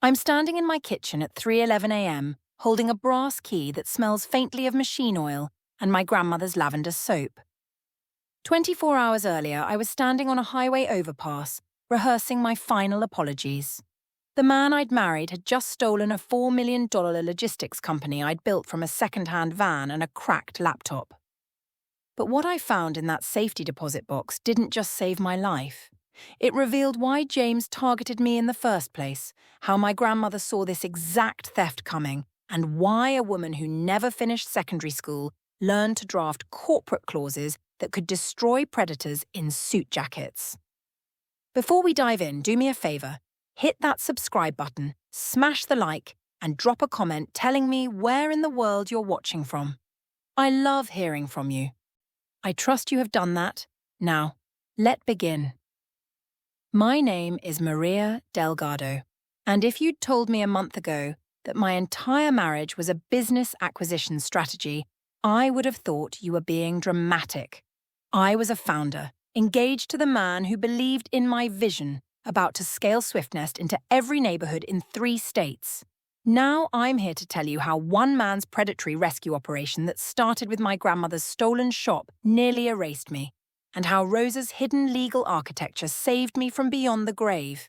I'm standing in my kitchen at 3:11 a.m., holding a brass key that smells faintly of machine oil and my grandmother's lavender soap. 24 hours earlier, I was standing on a highway overpass, rehearsing my final apologies. The man I'd married had just stolen a $4 million logistics company I'd built from a second-hand van and a cracked laptop. But what I found in that safety deposit box didn't just save my life. It revealed why James targeted me in the first place, how my grandmother saw this exact theft coming, and why a woman who never finished secondary school learned to draft corporate clauses that could destroy predators in suit jackets. Before we dive in, do me a favor. Hit that subscribe button, smash the like, and drop a comment telling me where in the world you're watching from. I love hearing from you. I trust you have done that. Now, let's begin. My name is Maria Delgado, and if you'd told me a month ago that my entire marriage was a business acquisition strategy, I would have thought you were being dramatic. I was a founder, engaged to the man who believed in my vision, about to scale Swiftnest into every neighborhood in 3 states. Now I'm here to tell you how one man's predatory rescue operation that started with my grandmother's stolen shop nearly erased me, and how Rosa's hidden legal architecture saved me from beyond the grave.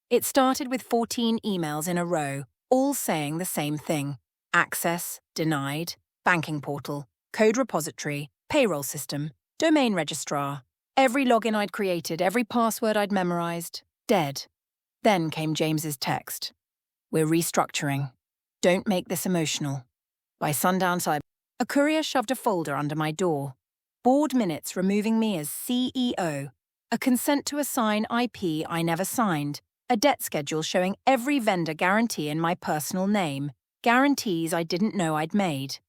It started with 14 emails in a row, all saying the same thing: access denied, banking portal, code repository, payroll system, domain registrar. Every login I'd created, every password I'd memorized, dead. Then came James's text. We're restructuring. Don't make this emotional. By sundown, a courier shoved a folder under my door. Board minutes removing me as CEO. A consent to assign IP I never signed. A debt schedule showing every vendor guarantee in my personal name. Guarantees I didn't know I'd made.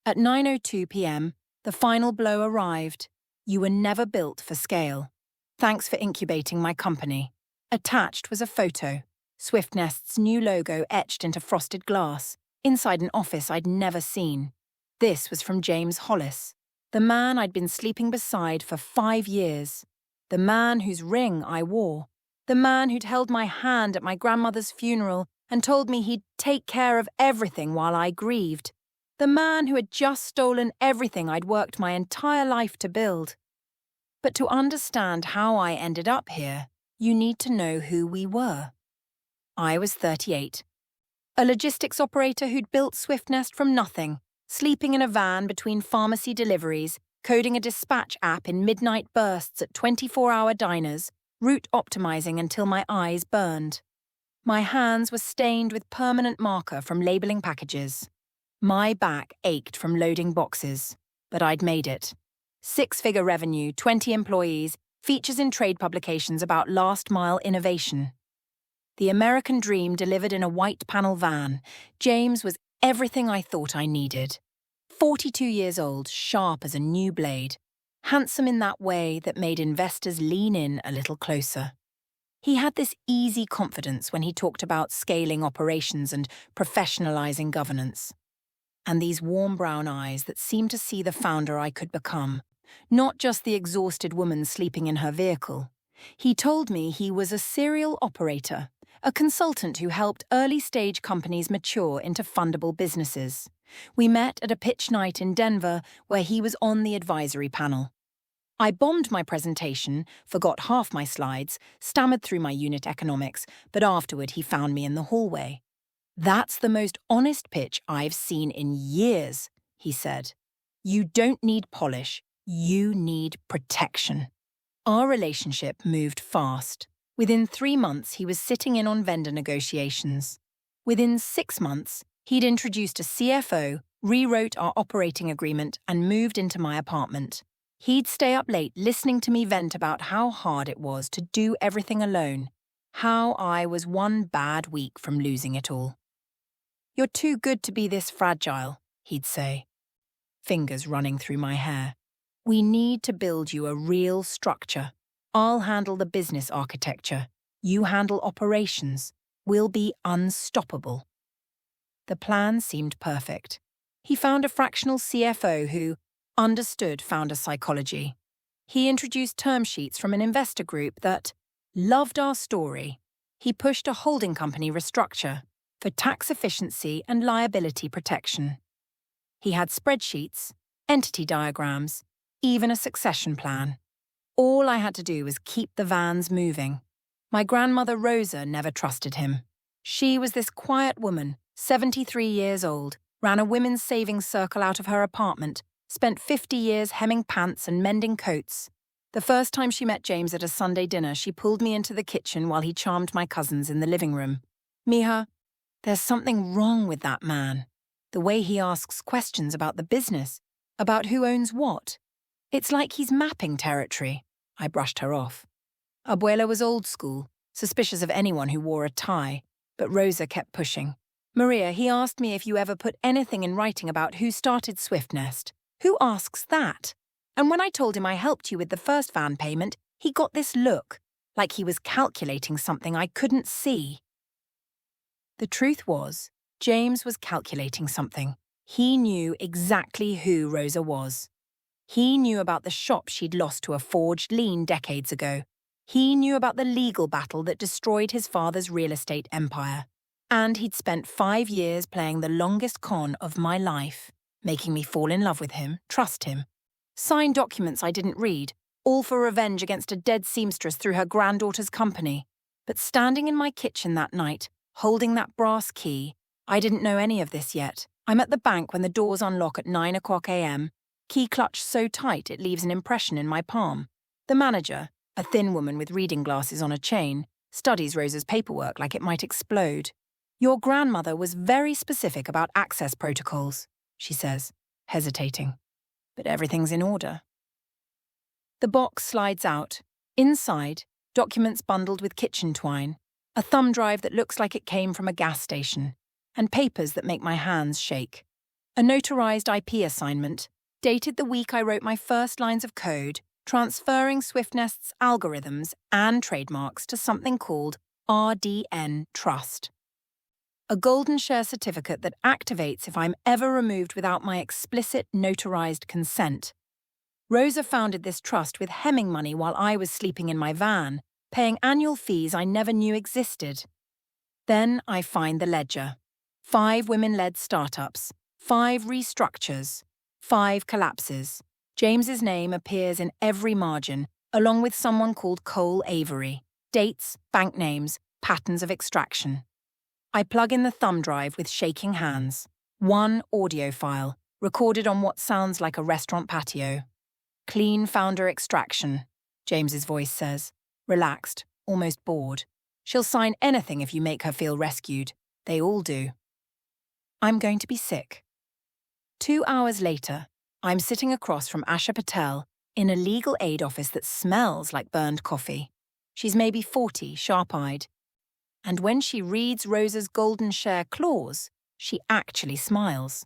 At 9:02 p.m., the final blow arrived. You were never built for scale. Thanks for incubating my company. Attached was a photo. Swiftnest's new logo etched into frosted glass, inside an office I'd never seen. This was from James Hollis, the man I'd been sleeping beside for 5 years, the man whose ring I wore, the man who'd held my hand at my grandmother's funeral and told me he'd take care of everything while I grieved, the man who had just stolen everything I'd worked my entire life to build. But to understand how I ended up here, you need to know who we were. I was 38. A logistics operator who'd built Swiftnest from nothing, sleeping in a van between pharmacy deliveries, coding a dispatch app in midnight bursts at 24-hour diners, route optimizing until my eyes burned. My hands were stained with permanent marker from labeling packages. My back ached from loading boxes, but I'd made it. 6-figure revenue, 20 employees, features in trade publications about last-mile innovation. The American dream delivered in a white panel van. James was everything I thought I needed. 42 years old, sharp as a new blade. Handsome in that way that made investors lean in a little closer. He had this easy confidence when he talked about scaling operations and professionalizing governance. And these warm brown eyes that seemed to see the founder I could become, not just the exhausted woman sleeping in her vehicle. He told me he was a serial operator, a consultant who helped early-stage companies mature into fundable businesses. We met at a pitch night in Denver where he was on the advisory panel. I bombed my presentation, forgot half my slides, stammered through my unit economics, but afterward he found me in the hallway. That's the most honest pitch I've seen in years, he said. You don't need polish, you need protection. Our relationship moved fast. Within 3 months, he was sitting in on vendor negotiations. Within 6 months, he'd introduced a CFO, rewrote our operating agreement, and moved into my apartment. He'd stay up late listening to me vent about how hard it was to do everything alone, how I was one bad week from losing it all. You're too good to be this fragile, he'd say, fingers running through my hair. We need to build you a real structure. I'll handle the business architecture. You handle operations. We'll be unstoppable. The plan seemed perfect. He found a fractional CFO who understood founder psychology. He introduced term sheets from an investor group that loved our story, He pushed a holding company restructure for tax efficiency and liability protection. He had spreadsheets, entity diagrams, even a succession plan. All I had to do was keep the vans moving. My grandmother Rosa never trusted him. She was this quiet woman, 73 years old, ran a women's savings circle out of her apartment, spent 50 years hemming pants and mending coats. The first time she met James at a Sunday dinner, she pulled me into the kitchen while he charmed my cousins in the living room. "Mija, there's something wrong with that man. The way he asks questions about the business, about who owns what. It's like he's mapping territory." I brushed her off. Abuela was old school, suspicious of anyone who wore a tie, but Rosa kept pushing. "Maria, he asked me if you ever put anything in writing about who started Swiftnest. Who asks that? And when I told him I helped you with the first van payment, he got this look, like he was calculating something I couldn't see." The truth was, James was calculating something. He knew exactly who Rosa was. He knew about the shop she'd lost to a forged lien decades ago. He knew about the legal battle that destroyed his father's real estate empire. And he'd spent 5 years playing the longest con of my life, making me fall in love with him, trust him. Sign documents I didn't read, all for revenge against a dead seamstress through her granddaughter's company. But standing in my kitchen that night, holding that brass key, I didn't know any of this yet. I'm at the bank when the doors unlock at 9 a.m, key clutched so tight it leaves an impression in my palm. The manager, a thin woman with reading glasses on a chain, studies Rosa's paperwork like it might explode. "Your grandmother was very specific about access protocols," she says, hesitating. "But everything's in order." The box slides out. Inside, documents bundled with kitchen twine, a thumb drive that looks like it came from a gas station, and papers that make my hands shake. A notarized IP assignment, dated the week I wrote my first lines of code, transferring Swiftnest's algorithms and trademarks to something called RDN Trust. A golden share certificate that activates if I'm ever removed without my explicit notarized consent. Rosa founded this trust with Hemming money while I was sleeping in my van, paying annual fees I never knew existed. Then I find the ledger. 5 women-led startups, 5 restructures, 5 collapses. James's name appears in every margin, along with someone called Cole Avery. Dates, bank names, patterns of extraction. I plug in the thumb drive with shaking hands. 1 audio file, recorded on what sounds like a restaurant patio. "Clean founder extraction," James's voice says, relaxed, almost bored. "She'll sign anything if you make her feel rescued. They all do." I'm going to be sick. 2 hours later, I'm sitting across from Asha Patel in a legal aid office that smells like burned coffee. She's maybe 40, sharp-eyed. And when she reads Rosa's golden share clause, she actually smiles.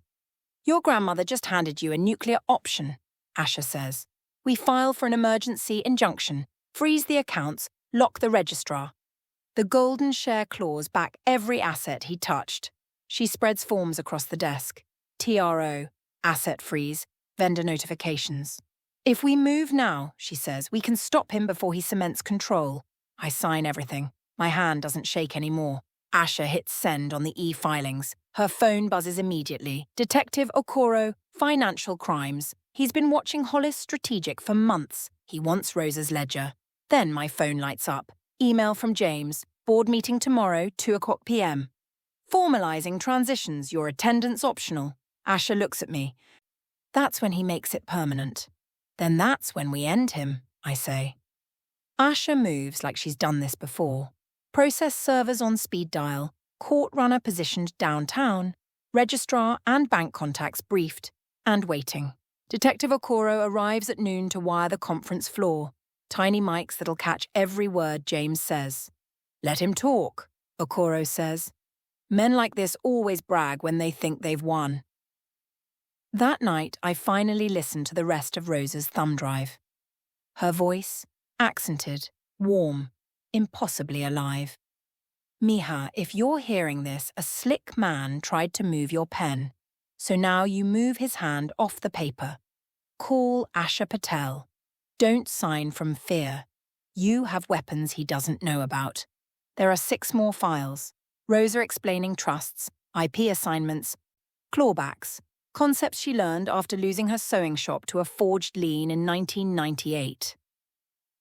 "Your grandmother just handed you a nuclear option," Asha says. "We file for an emergency injunction, freeze the accounts, lock the registrar." The golden share clause back every asset he touched. She spreads forms across the desk. TRO, asset freeze, vendor notifications. "If we move now," she says, "we can stop him before he cements control." I sign everything. My hand doesn't shake anymore. Asha hits send on the e-filings. Her phone buzzes immediately. "Detective Okoro, financial crimes. He's been watching Hollis Strategic for months. He wants Rosa's ledger." Then my phone lights up. Email from James. "Board meeting tomorrow, 2 p.m. Formalizing transitions, your attendance optional." Asha looks at me. "That's when he makes it permanent." "Then that's when we end him," I say. Asha moves like she's done this before. Process servers on speed dial, court runner positioned downtown, registrar and bank contacts briefed, and waiting. Detective Okoro arrives at noon to wire the conference floor. Tiny mics that'll catch every word James says. "Let him talk," Okoro says. Men like this always brag when they think they've won. That night, I finally listened to the rest of Rosa's thumb drive. Her voice, accented, warm, impossibly alive. "Mija, if you're hearing this, a slick man tried to move your pen. So now you move his hand off the paper. Call Asha Patel. Don't sign from fear. You have weapons he doesn't know about. There are 6 more files. Rosa explaining trusts, IP assignments, clawbacks, concepts she learned after losing her sewing shop to a forged lien in 1998.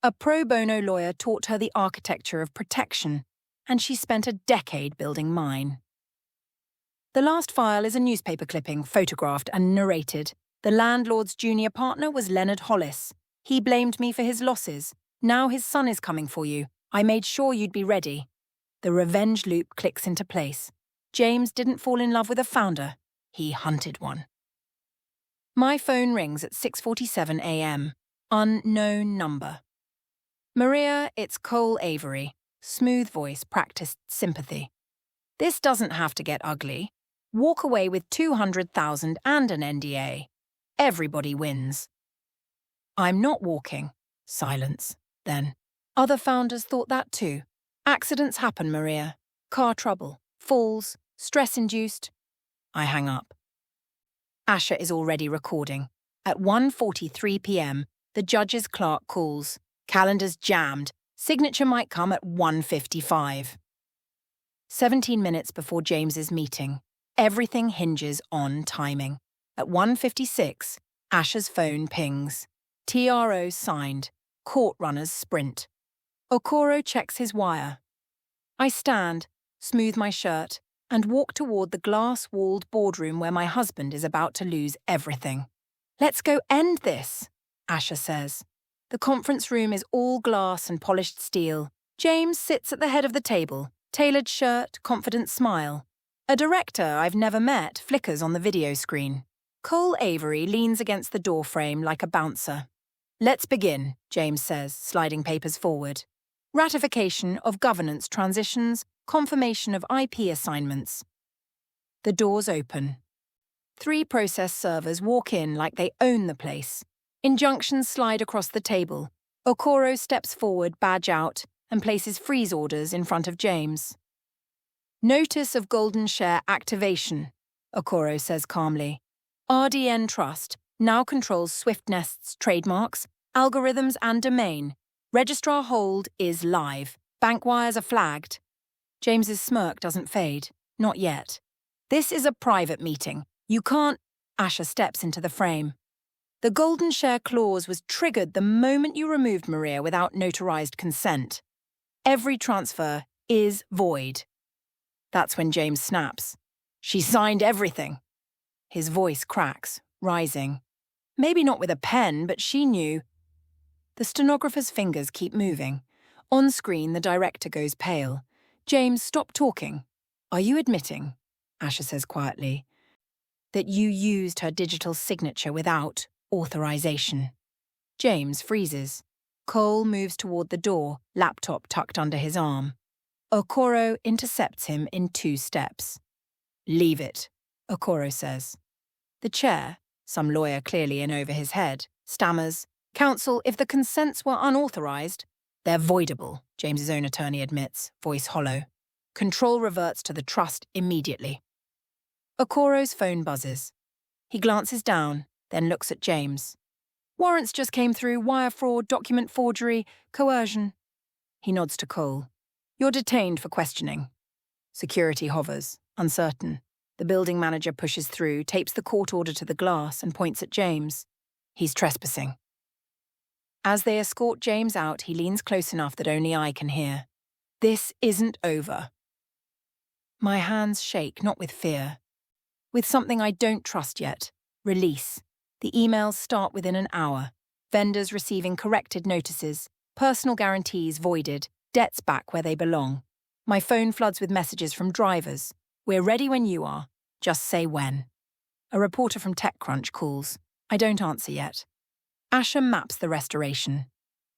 A pro bono lawyer taught her the architecture of protection, and she spent a decade building mine. The last file is a newspaper clipping, photographed and narrated. The landlord's junior partner was Leonard Hollis. He blamed me for his losses. Now his son is coming for you. I made sure you'd be ready. The revenge loop clicks into place. James didn't fall in love with a founder. He hunted one. My phone rings at 6:47 a.m. Unknown number. Maria, it's Cole Avery. Smooth voice, practiced sympathy. This doesn't have to get ugly. Walk away with $200,000 and an NDA. Everybody wins. I'm not walking. Silence. Then. Other founders thought that too. Accidents happen, Maria. Car trouble, falls, stress-induced. I hang up. Asha is already recording. At 1:43 p.m., the judge's clerk calls. Calendar's jammed. Signature might come at 1:55. 17 minutes before James's meeting. Everything hinges on timing. At 1:56, Asha's phone pings. TRO signed. Court runners sprint. Okoro checks his wire. I stand, smooth my shirt, and walk toward the glass-walled boardroom where my husband is about to lose everything. Let's go end this, Asha says. The conference room is all glass and polished steel. James sits at the head of the table, tailored shirt, confident smile. A director I've never met flickers on the video screen. Cole Avery leans against the doorframe like a bouncer. Let's begin, James says, sliding papers forward. Ratification of governance transitions, confirmation of IP assignments. The doors open. 3 process servers walk in like they own the place. Injunctions slide across the table. Okoro steps forward, badge out, and places freeze orders in front of James. Notice of golden share activation, Okoro says calmly. RDN Trust now controls SwiftNest's trademarks, algorithms and domain. Registrar hold is live. Bank wires are flagged. James's smirk doesn't fade. Not yet. This is a private meeting. You can't... Asha steps into the frame. The golden share clause was triggered the moment you removed Maria without notarized consent. Every transfer is void. That's when James snaps. She signed everything. His voice cracks, rising. Maybe not with a pen, but she knew. The stenographer's fingers keep moving. On screen, the director goes pale. James, stop talking. Are you admitting, Asha says quietly, that you used her digital signature without authorization? James freezes. Cole moves toward the door, laptop tucked under his arm. Okoro intercepts him in 2 steps. Leave it, Okoro says. The chair, some lawyer clearly in over his head, stammers, Counsel, if the consents were unauthorized, they're voidable, James's own attorney admits, voice hollow. Control reverts to the trust immediately. Okoro's phone buzzes. He glances down, then looks at James. Warrants just came through, wire fraud, document forgery, coercion. He nods to Cole. You're detained for questioning. Security hovers, uncertain. The building manager pushes through, tapes the court order to the glass, and points at James. He's trespassing. As they escort James out, he leans close enough that only I can hear. This isn't over. My hands shake, not with fear. With something I don't trust yet. Release. The emails start within an hour. Vendors receiving corrected notices. Personal guarantees voided. Debts back where they belong. My phone floods with messages from drivers. We're ready when you are. Just say when. A reporter from TechCrunch calls. I don't answer yet. Asha maps the restoration.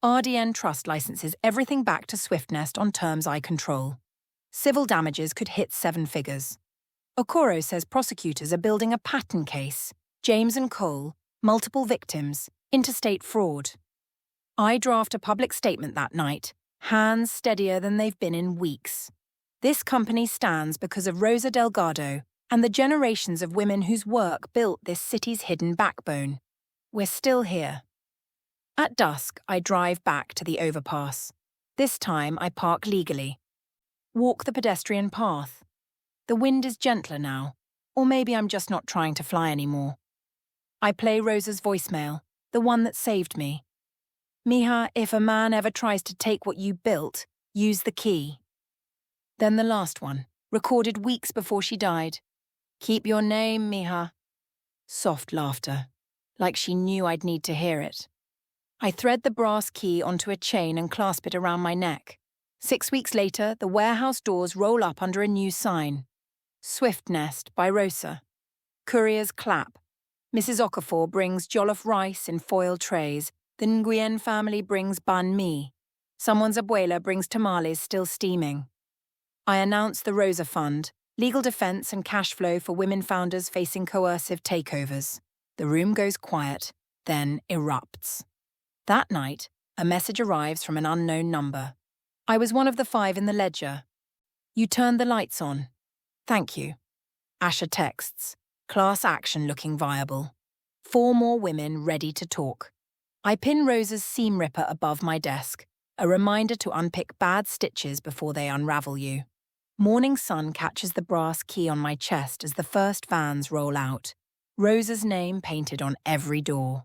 RDN Trust licenses everything back to SwiftNest on terms I control. Civil damages could hit 7 figures. Okoro says prosecutors are building a pattern case. James and Cole, multiple victims, interstate fraud. I draft a public statement that night, hands steadier than they've been in weeks. This company stands because of Rosa Delgado and the generations of women whose work built this city's hidden backbone. We're still here. At dusk, I drive back to the overpass. This time, I park legally. Walk the pedestrian path. The wind is gentler now, or maybe I'm just not trying to fly anymore. I play Rosa's voicemail, the one that saved me. Mija, if a man ever tries to take what you built, use the key. Then the last one, recorded weeks before she died. Keep your name, Mija. Soft laughter, like she knew I'd need to hear it. I thread the brass key onto a chain and clasp it around my neck. 6 weeks later, the warehouse doors roll up under a new sign. Swift Nest by Rosa. Couriers clap. Mrs. Okafor brings jollof rice in foil trays. The Nguyen family brings banh mi. Someone's abuela brings tamales still steaming. I announce the Rosa Fund, legal defense and cash flow for women founders facing coercive takeovers. The room goes quiet, then erupts. That night, a message arrives from an unknown number. I was one of the 5 in the ledger. You turned the lights on. Thank you. Asha texts. Class action looking viable. 4 more women ready to talk. I pin Rosa's seam ripper above my desk, a reminder to unpick bad stitches before they unravel you. Morning sun catches the brass key on my chest as the first vans roll out. Rosa's name painted on every door.